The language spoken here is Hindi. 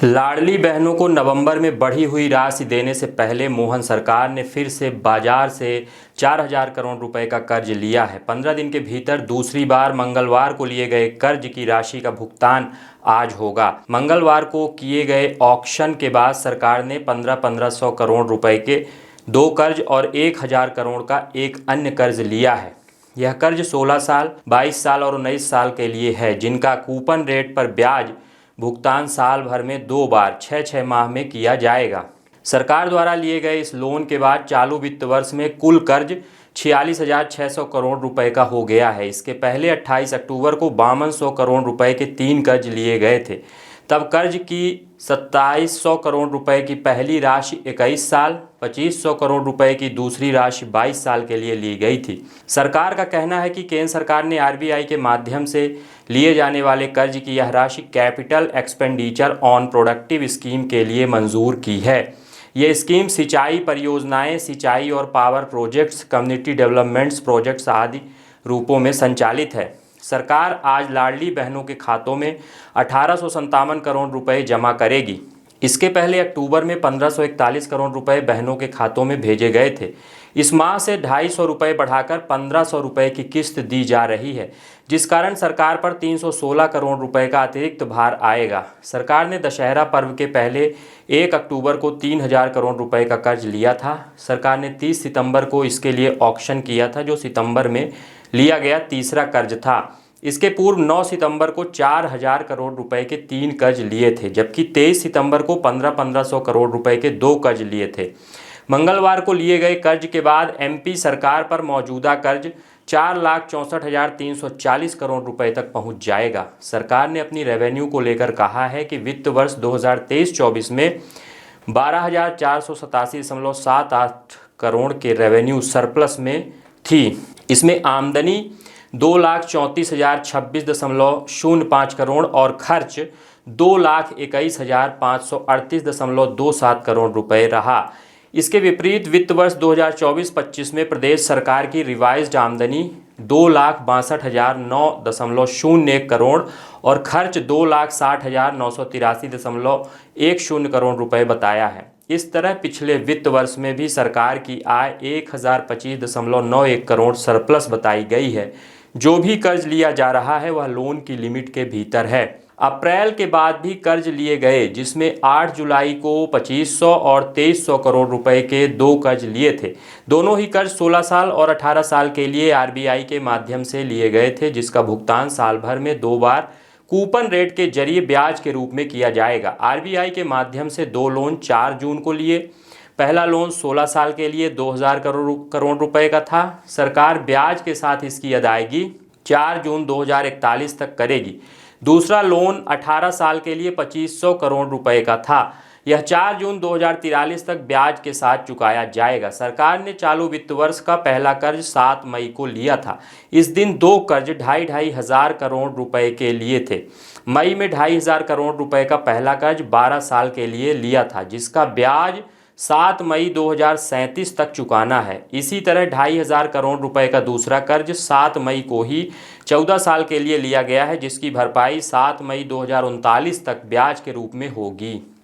लाडली बहनों को नवंबर में बढ़ी हुई राशि देने से पहले मोहन सरकार ने फिर से बाजार से 4,000 करोड़ रुपए का कर्ज लिया है। 15 दिन के भीतर दूसरी बार मंगलवार को लिए गए कर्ज की राशि का भुगतान आज होगा। मंगलवार को किए गए ऑक्शन के बाद सरकार ने 1500 करोड़ रुपए के 2 कर्ज और 1,000 करोड़ का एक अन्य कर्ज लिया है। यह कर्ज 16 साल, 22 साल और 19 साल के लिए है, जिनका कूपन रेट पर ब्याज भुगतान साल भर में 2 बार 6-6 माह में किया जाएगा। सरकार द्वारा लिए गए इस लोन के बाद चालू वित्त वर्ष में कुल कर्ज 46,600 करोड़ रुपए का हो गया है। इसके पहले 28 अक्टूबर को 5200 करोड़ रुपए के 3 कर्ज लिए गए थे। तब कर्ज की 2700 करोड़ रुपए की पहली राशि 21 साल, 2500 करोड़ रुपए की दूसरी राशि 22 साल के लिए ली गई थी। सरकार का कहना है कि केंद्र सरकार ने आरबीआई के माध्यम से लिए जाने वाले कर्ज की यह राशि capital expenditure on productive scheme के लिए मंजूर की है। ये स्कीम सिंचाई परियोजनाएं, सिंचाई और power projects, community developments projects आदि रूपों में संचालित है। सरकार आज लाडली बहनों के खातों में 1857 करोड़ रुपए जमा करेगी। इसके पहले अक्टूबर में 1541 करोड़ रुपए बहनों के खातों में भेजे गए थे। इस माह से 250 रुपये बढ़ाकर 1500 रुपये की किस्त दी जा रही है, जिस कारण सरकार पर 316 करोड़ रुपए का अतिरिक्त भार आएगा। सरकार ने दशहरा पर्व के पहले 1 अक्टूबर को 3000 करोड़ रुपए का कर्ज लिया था। सरकार ने 30 सितंबर को इसके लिए ऑक्शन किया था, जो सितंबर में लिया गया तीसरा कर्ज था। इसके पूर्व 9 सितंबर को 4000 करोड़ रुपए के 3 कर्ज लिए थे, जबकि 23 सितंबर को 1500 करोड़ रुपए के 2 कर्ज लिए थे। मंगलवार को लिए गए कर्ज के बाद एमपी सरकार पर मौजूदा कर्ज 4,64,340 करोड़ रुपए तक पहुंच जाएगा। सरकार ने अपनी रेवेन्यू को लेकर कहा है कि वित्त वर्ष 2023-24 में 12,487.78 करोड़ के रेवेन्यू सरप्लस में थी। इसमें आमदनी 2,34,026.05 करोड़ और खर्च 2,21,538.27 करोड़ रुपए रहा। इसके विपरीत वित्त वर्ष 2024-25 में प्रदेश सरकार की रिवाइज्ड आमदनी 2,62,009.01 करोड़ और खर्च 2,60,983.10 करोड़ रुपए बताया है। इस तरह पिछले वित्त वर्ष में भी सरकार की आय 1,025.91 करोड़ सरप्लस बताई गई है। जो भी कर्ज लिया जा रहा है वह लोन की लिमिट के भीतर है। अप्रैल के बाद भी कर्ज लिए गए, जिसमें 8 जुलाई को 2500 और 2300 करोड़ रुपए के 2 कर्ज लिए थे। दोनों ही कर्ज 16 साल और 18 साल के लिए आरबीआई के माध्यम से लिए गए थे, जिसका भुगतान साल भर में 2 बार कूपन रेट के जरिए ब्याज के रूप में किया जाएगा। आरबीआई के माध्यम से 2 लोन 4 जून को लिए। पहला लोन 16 साल के लिए 2000 करोड़ रुपए का था। सरकार ब्याज के साथ इसकी अदायगी 4 जून 2041 तक करेगी। दूसरा लोन 18 साल के लिए 2500 करोड़ रुपए का था। यह 4 जून 2043 तक ब्याज के साथ चुकाया जाएगा। सरकार ने चालू वित्त वर्ष का पहला कर्ज 7 मई को लिया था। इस दिन 2 कर्ज 2,500 करोड़ रुपए के लिए थे। मई में 2,500 करोड़ रुपए का पहला कर्ज 12 साल के लिए लिया था, जिसका ब्याज 7 मई 2037 तक चुकाना है। इसी तरह 2,500 करोड़ रुपए का दूसरा कर्ज 7 मई को ही 14 साल के लिए लिया गया है, जिसकी भरपाई 7 मई 2039 तक ब्याज के रूप में होगी।